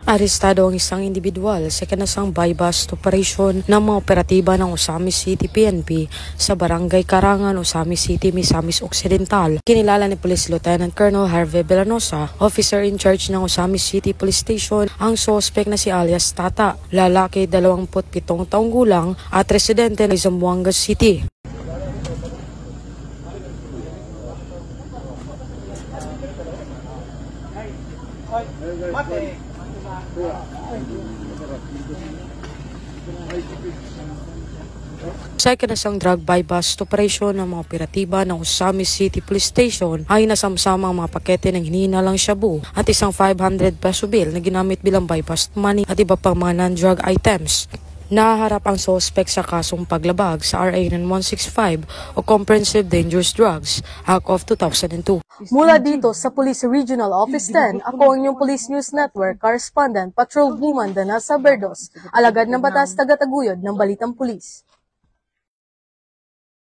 Arestado ang isang individual sa kanasang buy-bust operation ng mga operatiba ng Osamis City PNP sa Barangay Karangan, Osamis City, Misamis Occidental. Kinilala ni Police Lieutenant Colonel Harvey Villanosa, officer in charge ng Osamis City Police Station, ang suspect na si alias Tata, lalaki 27 taong gulang at residente ng Zamboanga City. Sa ikinasang drug buy-bust operation ng mga operatiba ng Osamis City Police Station ay nasamsama ang mga pakete ng hinihinalang shabu at isang 500 peso bill na ginamit bilang buy-bust money at iba pang mga non-drug items. Nahaharap ang suspect sa kasong paglabag sa RA 9165 o Comprehensive Dangerous Drugs Act of 2002. Mula dito sa Police Regional Office 10, ako ang inyong Police News Network Correspondent Patrol Woman Danasa Berdos, alagad ng batas taga-taguyod ng Balitang Pulis.